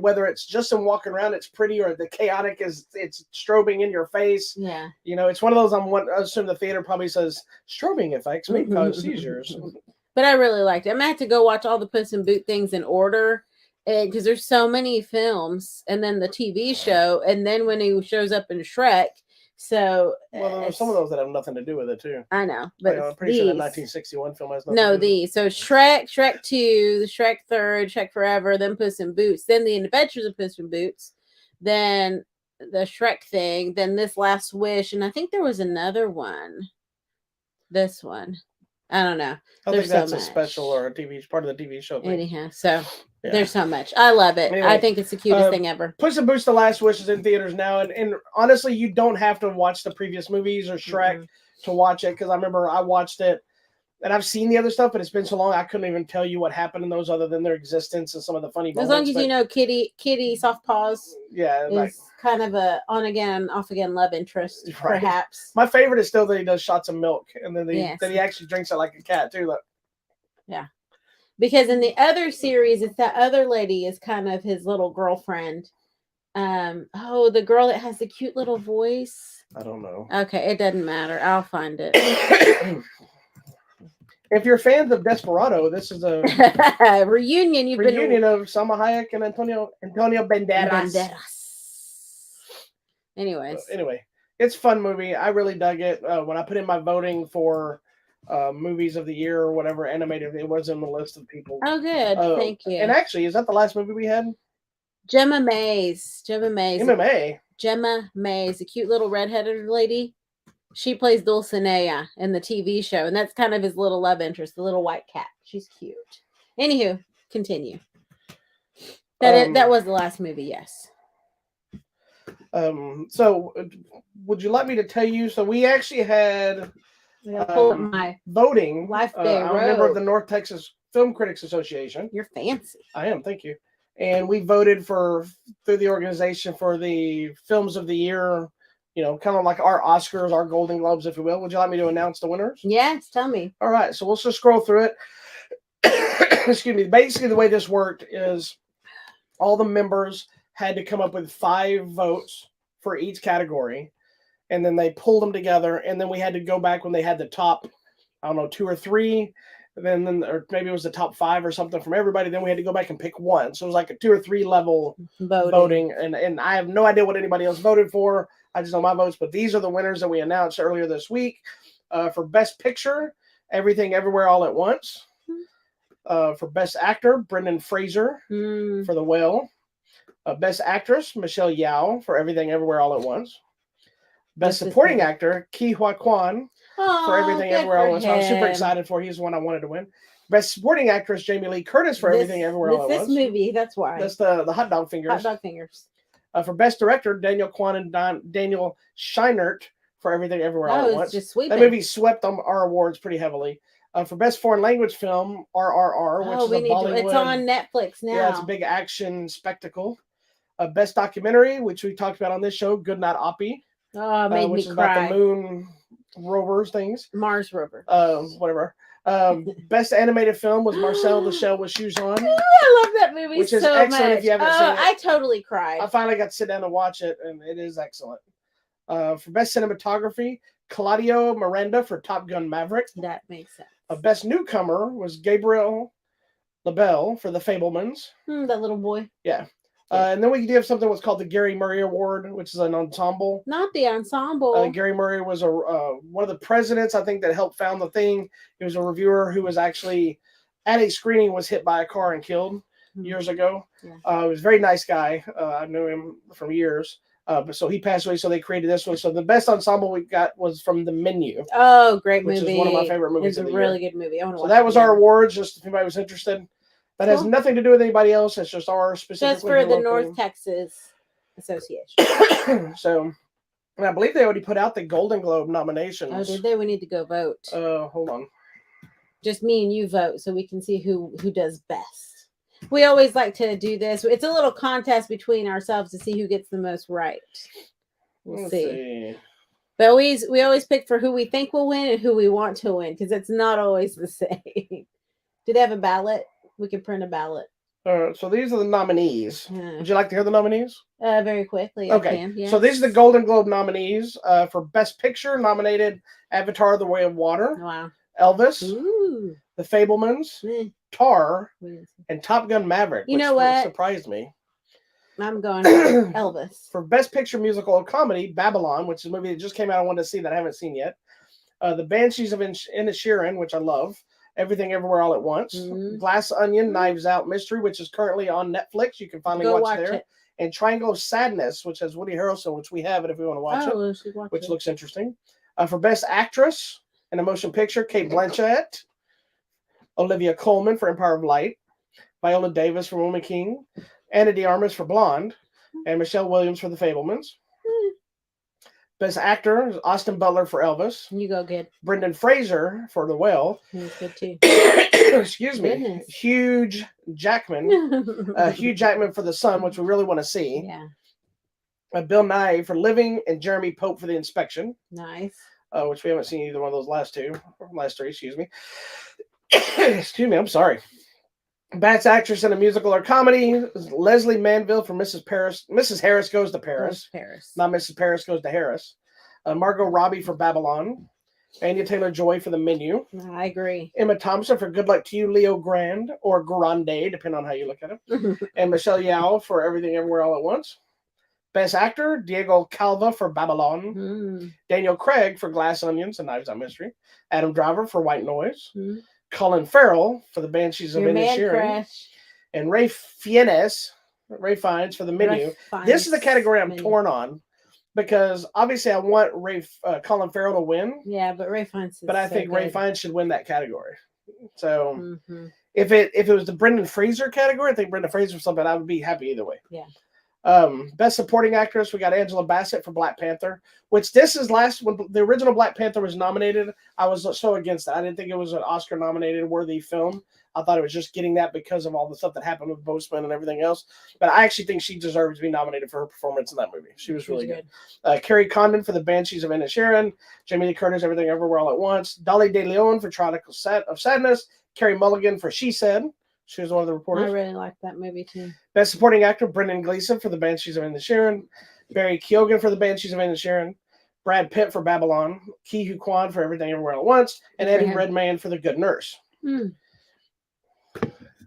whether it's just in walking around, it's pretty, or the chaotic it's strobing in your face. Yeah. It's one of those. I assume the theater probably says strobing effects may cause seizures. But I really liked it. I'm gonna have to go watch all the Puss in Boot things in order, because there's so many films, and then the TV show, and then when he shows up in Shrek. So there's some of those that have nothing to do with it too. I know, but I'm pretty sure the 1961 film has nothing. No, so Shrek 2, the Shrek 3rd, Shrek Forever, then Puss in Boots, then the Adventures of Puss in Boots, then the Shrek thing, then this Last Wish, and I think there was another one. This one, I don't know. I think that's a special or a TV part of the TV show thing. Anyhow, so. Yeah. There's so much. I love it. Anyway, I think it's the cutest thing ever. Puss in Boots: The Last Wish is in theaters now, and honestly, you don't have to watch the previous movies or Shrek to watch it, because I remember I watched it, and I've seen the other stuff, but it's been so long I couldn't even tell you what happened in those other than their existence and some of the funny moments. As long as you know Kitty Soft Paws is kind of a on again, off again love interest, perhaps. My favorite is still that he does shots of milk, and then he actually drinks it like a cat too. Yeah. Because in the other series, it's that other lady is kind of his little girlfriend. The girl that has the cute little voice. I don't know. Okay, it doesn't matter. I'll find it. If you're fans of Desperado, this is a reunion. Reunion of Salma Hayek and Antonio Banderas. Anyways. Anyway, it's a fun movie. I really dug it. When I put in my voting for movies of the year or whatever animated, it was in the list of people. Oh, good. Thank you. And actually, is that the last movie we had? Gemma Mays, MMA. Gemma Mays, the cute little redheaded lady. She plays Dulcinea in the TV show, and that's kind of his little love interest, the little white cat. She's cute. Anywho, continue. That was the last movie, yes. So would you like me to tell you? So we actually had I gotta pull up my voting. Life Day I'm a member of robe. the North Texas Film Critics Association. You're fancy. I am, thank you. And we voted through the organization for the films of the year. You know, kind of like our Oscars, our Golden Globes, if you will. Would you like me to announce the winners? Yes, tell me. All right, so we'll just scroll through it. Excuse me. Basically, the way this worked is all the members had to come up with 5 votes for each category, and then they pulled them together, and then we had to go back when they had the top, I don't know, 2 or 3, then or maybe it was the top 5 or something from everybody. Then we had to go back and pick one. So it was like a 2 or 3 level voting, and I have no idea what anybody else voted for. I just know my votes, but these are the winners that we announced earlier this week. For Best Picture, Everything Everywhere All at Once. For Best Actor, Brendan Fraser for The Whale. Best Actress, Michelle Yeoh for Everything Everywhere All at Once. Best Supporting Actor, Ke Huy Quan for Everything Everywhere All at Once. I was super excited for. He's the one I wanted to win. Best Supporting Actress, Jamie Lee Curtis for Everything Everywhere All at Once. This movie, that's why. That's the hot dog fingers. Hot dog fingers. For Best Director, Daniel Kwan and Daniel Scheinert for Everything Everywhere All at Once. Just sweeping. That movie swept our awards pretty heavily. For Best Foreign Language Film, RRR, which is a Bollywood. It's on Netflix now. Yeah, it's a big action spectacle. Best Documentary, which we talked about on this show, Good Night Oppie. Oh, it made which me is cry. about the moon rovers things. Mars rover. Whatever. Best Animated Film was Marcel the Shell with Shoes On. Ooh, I love that movie which is so excellent much. if you haven't seen it. I totally cried. I finally got to sit down and watch it, and it is excellent. For Best Cinematography, Claudio Miranda for Top Gun Maverick. That makes sense. Best Newcomer was Gabriel LaBelle for The Fabelmans. That little boy. Yeah. And then we do have something what's called the Gary Murray Award, which is an ensemble. Not the ensemble. Gary Murray was one of the presidents, I think, that helped found the thing. He was a reviewer who was actually at a screening, was hit by a car and killed years ago. Yeah. He was a very nice guy. I knew him from years. But so he passed away, so they created this one. So the best ensemble we got was from The Menu. Oh, great movie. Which is one of my favorite movies. It's a really good movie. I want to watch that was our awards, just if anybody was interested. That has nothing to do with anybody else. It's just our specific. Just for the North Texas Association. So, and I believe they already put out the Golden Globe nominations. Oh, did they? We need to go vote. Hold on. Just me and you vote so we can see who does best. We always like to do this. It's a little contest between ourselves to see who gets the most right. Let's see. But we always pick for who we think will win and who we want to win because it's not always the same. Do they have a ballot? We can print a ballot. So these are the nominees. Would you like to hear the nominees? Very quickly. Okay. I can, yes. So these are the Golden Globe nominees for Best Picture. Nominated Avatar: The Way of Water. Wow. Elvis. Ooh. The Fabelmans. Tar. And Top Gun Maverick. You know what? Surprised me. I'm going Elvis. For Best Picture Musical or Comedy, Babylon, which is a movie that just came out I wanted to see that I haven't seen yet. The Banshees of Inisherin, which I love. Everything Everywhere All at Once. Glass Onion, Knives Out Mystery, which is currently on Netflix. You can finally watch there. It. And Triangle of Sadness, which has Woody Harrelson, which we have it if we want to watch it, which looks interesting. For Best Actress in a Motion Picture, Cate Blanchett, Olivia Colman for Empire of Light, Viola Davis for Woman King, Ana de Armas for Blonde, and Michelle Williams for The Fabelmans. Best Actor is Austin Butler for Elvis. You go good. Brendan Fraser for The Whale. He's good too. Excuse me. Goodness. Hugh Jackman for The Sun, which we really want to see. Yeah. Bill Nye for Living and Jeremy Pope for The Inspection. Nice. Which we haven't seen either one of those last three, excuse me. Excuse me, I'm sorry. Best Actress in a Musical or Comedy, Leslie Manville for Mrs. Paris. Mrs. Harris Goes to Paris. Not Mrs. Paris Goes to Harris. Margot Robbie for Babylon. Anya Taylor-Joy for The Menu. I agree. Emma Thompson for Good Luck to You, Leo Grande, or Grande, depending on how you look at it. And Michelle Yeoh for Everything Everywhere All at Once. Best Actor, Diego Calva for Babylon. Daniel Craig for Glass Onions and Knives Out Mystery. Adam Driver for White Noise. Colin Farrell for The Banshees of Inisherin. And Ray Fiennes for The Menu. This is the category I'm torn on because obviously I want Colin Farrell to win. Yeah, but Ray Fiennes. But I think Ray Fiennes should win that category. So if it was the Brendan Fraser category, I think Brendan Fraser or something, I would be happy either way. Yeah. Best Supporting Actress, we got Angela Bassett for Black Panther, which this is last when the original Black Panther was nominated. I was so against that. I didn't think it was an Oscar nominated worthy film. I thought it was just getting that because of all the stuff that happened with Boseman and everything else. But I actually think she deserves to be nominated for her performance in that movie. She was really good. Carrie Condon for The Banshees of Inisherin, Jamie Lee Curtis, Everything Everywhere All at Once, Dolly De Leon for Tropical of Sadness, Carey Mulligan for She Said. She was one of the reporters. I really like that movie too. Best Supporting Actor, Brendan Gleeson for The Banshees of Inisherin, Barry Keoghan for The Banshees of Inisherin, Brad Pitt for Babylon, Ke Huy Quan for Everything Everywhere All at Once, and Eddie Redmayne for The Good Nurse.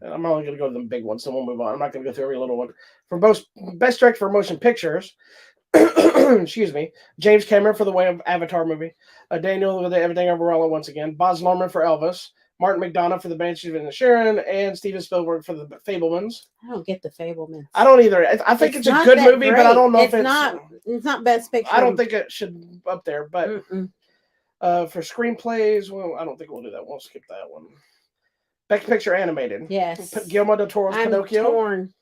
I'm only going to go to the big ones, so we'll move on. I'm not going to go through every little one. For both Best Director for Motion Pictures, excuse me, James Cameron for the Way of Avatar movie, Daniel with Everything Everywhere All at Once again, Baz Luhrmann for Elvis, Martin McDonagh for The Banshees of Inisherin, and Steven Spielberg for The Fabelmans. I don't get The Fabelmans. I don't either. I think it's a good movie, but I don't know if it's not Best Picture. I don't think it should be up there. But for screenplays, well, I don't think we'll do that. We'll skip that one. Best Picture Animated. Yes. Guillermo del Toro's Pinocchio. Torn.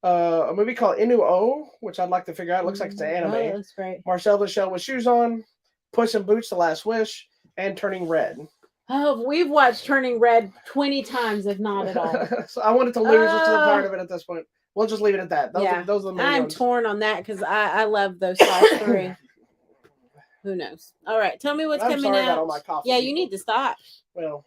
A movie called Inu-Oh, which I'd like to figure out. It looks like it's an anime. Oh, that's great. Marcel the Shell with Shoes On, Puss in Boots: The Last Wish, and Turning Red. Oh, we've watched Turning Red 20 times, if not at all. So I wanted to lose us to the part of it at this point. We'll just leave it at that. Those are the main ones. torn on that because I love those last three. Who knows? All right, tell me what's coming out. About all my coffee, you need to stop. Well,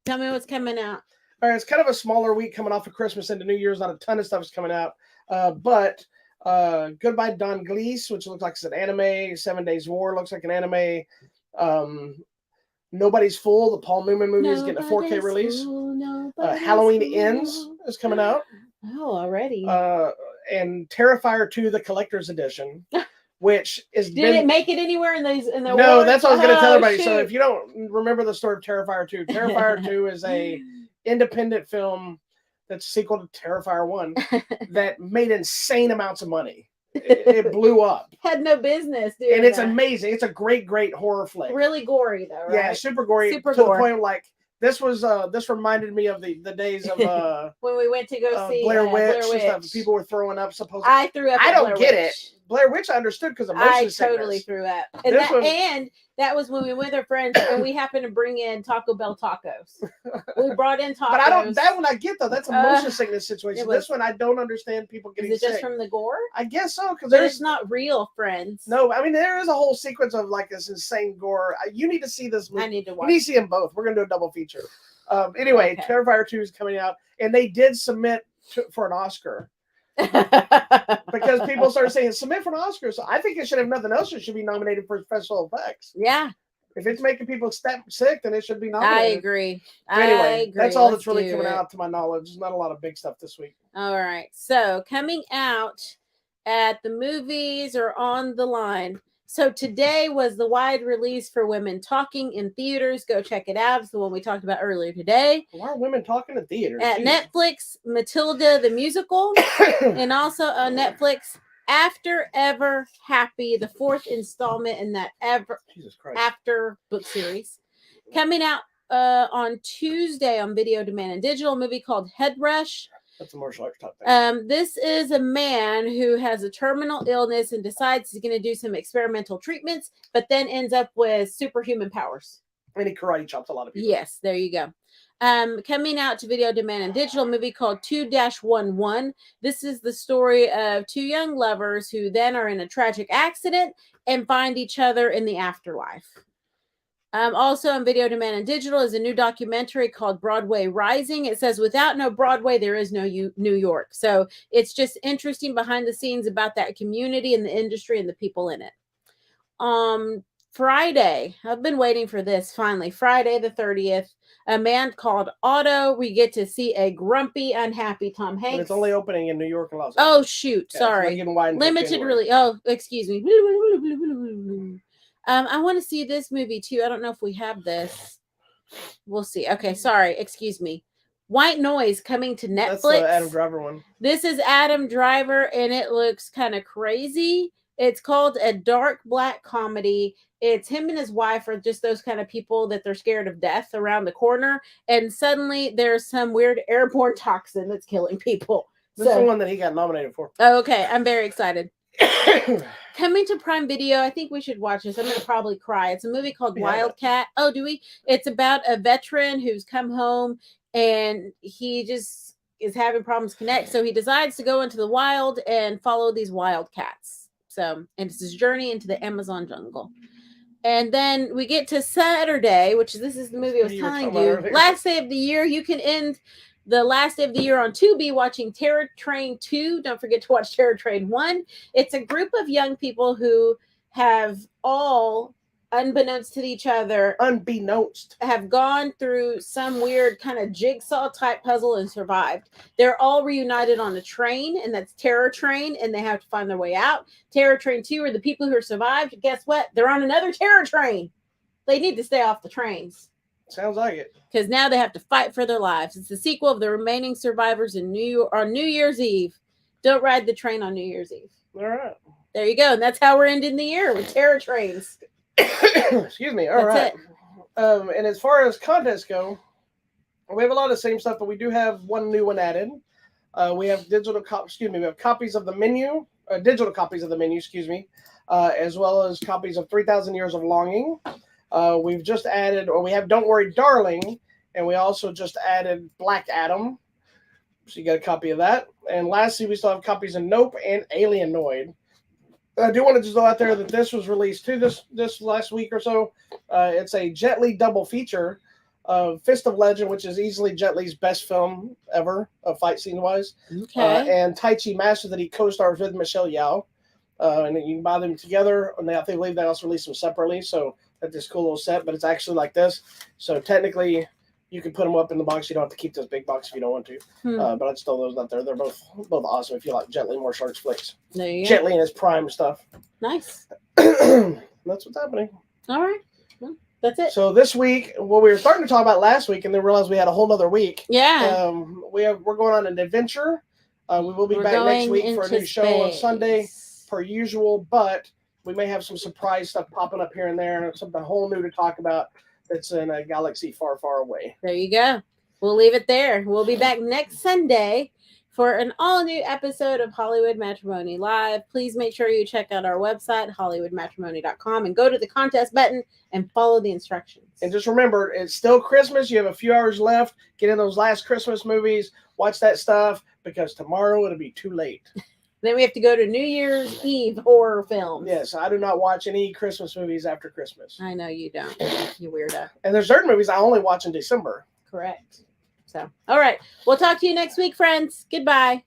tell me what's coming out. All right, it's kind of a smaller week coming off of Christmas into New Year's. Not a ton of stuff is coming out. But Goodbye Don Glees, which looks like it's an anime. 7 Days War looks like an anime. Nobody's Fool, the Paul Newman movie, is getting a 4K release. Halloween Ends is coming out. Oh, already. And Terrifier 2, the Collector's Edition, which is... Did it make it anywhere in these? No, awards? That's what I was going to tell everybody. Shoot. So if you don't remember the story of Terrifier 2, Terrifier 2 is a independent film that's a sequel to Terrifier 1 that made insane amounts of money. It blew up. Had no business, dude. And it's amazing. It's a great horror flick. Really gory though, right? Yeah, super gory. Super to gore. The point of like this reminded me of the days of when we went to go see Blair Witch and stuff. People were throwing up supposedly. I threw up. I don't get it. Blair Witch I understood because of motion sickness. I totally threw up. And that was when we were with our friends and we happened to bring in Taco Bell tacos. We brought in tacos. But that one I get though. That's a motion sickness situation. This one I don't understand people getting sick. Is it just from the gore? I guess so. Because it's not real, friends. No, I mean there is a whole sequence of like this insane gore. You need to see this movie. I need to watch. You need to see them both. We're gonna do a double feature. Anyway, okay. Terrifier 2 is coming out, and they did submit for an Oscar. Because people started saying submit for an Oscar. So I think it should have nothing else. It should be nominated for special effects. Yeah. If it's making people sick, then it should be nominated. I agree. Anyway, that's all that's really coming out to my knowledge. There's not a lot of big stuff this week. All right. So coming out at the movies or on the line. So today was the wide release for Women Talking in theaters. Go check it out. It's the one we talked about earlier today. Why are women talking in theaters? At Netflix, Matilda the Musical. And also on Netflix, After Ever Happy, the 4th installment in that After book series. Coming out on Tuesday on Video Demand and Digital, a movie called Head Rush. That's a martial arts type thing. This is a man who has a terminal illness and decides he's going to do some experimental treatments, but then ends up with superhuman powers. And he karate chops a lot of people. Yes, there you go. Coming out to Video Demand and Digital, a movie called 2-11. This is the story of two young lovers who then are in a tragic accident and find each other in the afterlife. Also on Video Demand and Digital is a new documentary called Broadway Rising. It says, without no Broadway, there is no New York. So it's just interesting behind the scenes about that community and the industry and the people in it. Friday, I've been waiting for this finally. Friday the 30th, A Man Called Otto. We get to see a grumpy, unhappy Tom Hanks. And it's only opening in New York and Los Angeles. Oh, shoot. Sorry. Limited really. Oh, excuse me. I want to see this movie too. I don't know if we have this. We'll see. Okay, sorry. Excuse me. White Noise coming to Netflix. That's the Adam Driver one. This is Adam Driver, and it looks kind of crazy. It's called a dark black comedy. It's him and his wife are just those kind of people that they're scared of death around the corner, and suddenly there's some weird airborne toxin that's killing people. This is the one that he got nominated for. Oh, okay. I'm very excited. Coming to Prime Video, I think we should watch this. I'm going to probably cry. It's a movie called Wildcat. Oh, do we? It's about a veteran who's come home and he just is having problems connect. So he decides to go into the wild and follow these wildcats. So, and it's his journey into the Amazon jungle. And then we get to Saturday, which this is the movie I was telling you. Last day of the year. You can end the last day of the year on Tubi watching Terror Train 2. Don't forget to watch Terror Train 1. It's a group of young people who have all, unbeknownst to each other, have gone through some weird kind of jigsaw type puzzle and survived. They're all reunited on a train, and that's Terror Train, and they have to find their way out. Terror Train 2 are the people who are survived. Guess what? They're on another terror train. They need to stay off the trains. Sounds like it. Because now they have to fight for their lives. It's the sequel of the remaining survivors in on New Year's Eve. Don't ride the train on New Year's Eve. All right. There you go. And that's how we're ending the year with Terror Trains. Excuse me. All right. And as far as contests go, we have a lot of the same stuff, but we do have one new one added. We have we have copies of the menu, digital copies of the menu, as well as copies of 3,000 Years of Longing. We've just added, or we have Don't Worry, Darling, and we also just added Black Adam. So you got a copy of that. And lastly, we still have copies of Nope and Alienoid. I do want to just throw out there that this was released too this last week or so. It's a Jet Li double feature of Fist of Legend, which is easily Jet Li's best film ever, fight scene wise. Okay. And Tai Chi Master that he co-stars with Michelle Yeoh. And you can buy them together. And I believe they also released them separately. So that's this cool little set, but it's actually like this. So technically, you can put them up in the box. You don't have to keep this big box if you don't want to. But I'd still those out there. They're both awesome if you like Jet Li martial arts flicks. There you go. Jet Li and his prime stuff. Nice. That's what's happening. All right. Well, that's it. So this week, what we were starting to talk about last week, and then realized we had a whole other week. Yeah. We're going on an adventure. We will be back next week for a new show on Sunday, per usual. But we may have some surprise stuff popping up here and there, and something whole new to talk about that's in a galaxy far, far away. There you go. We'll leave it there. We'll be back next Sunday for an all-new episode of Hollywood Matrimony Live. Please make sure you check out our website, hollywoodmatrimony.com, and go to the contest button and follow the instructions. And just remember, it's still Christmas. You have a few hours left. Get in those last Christmas movies. Watch that stuff, because tomorrow it'll be too late. Then we have to go to New Year's Eve horror films. Yes, I do not watch any Christmas movies after Christmas. I know you don't, you weirdo. And there's certain movies I only watch in December. Correct. So, all right. We'll talk to you next week, friends. Goodbye.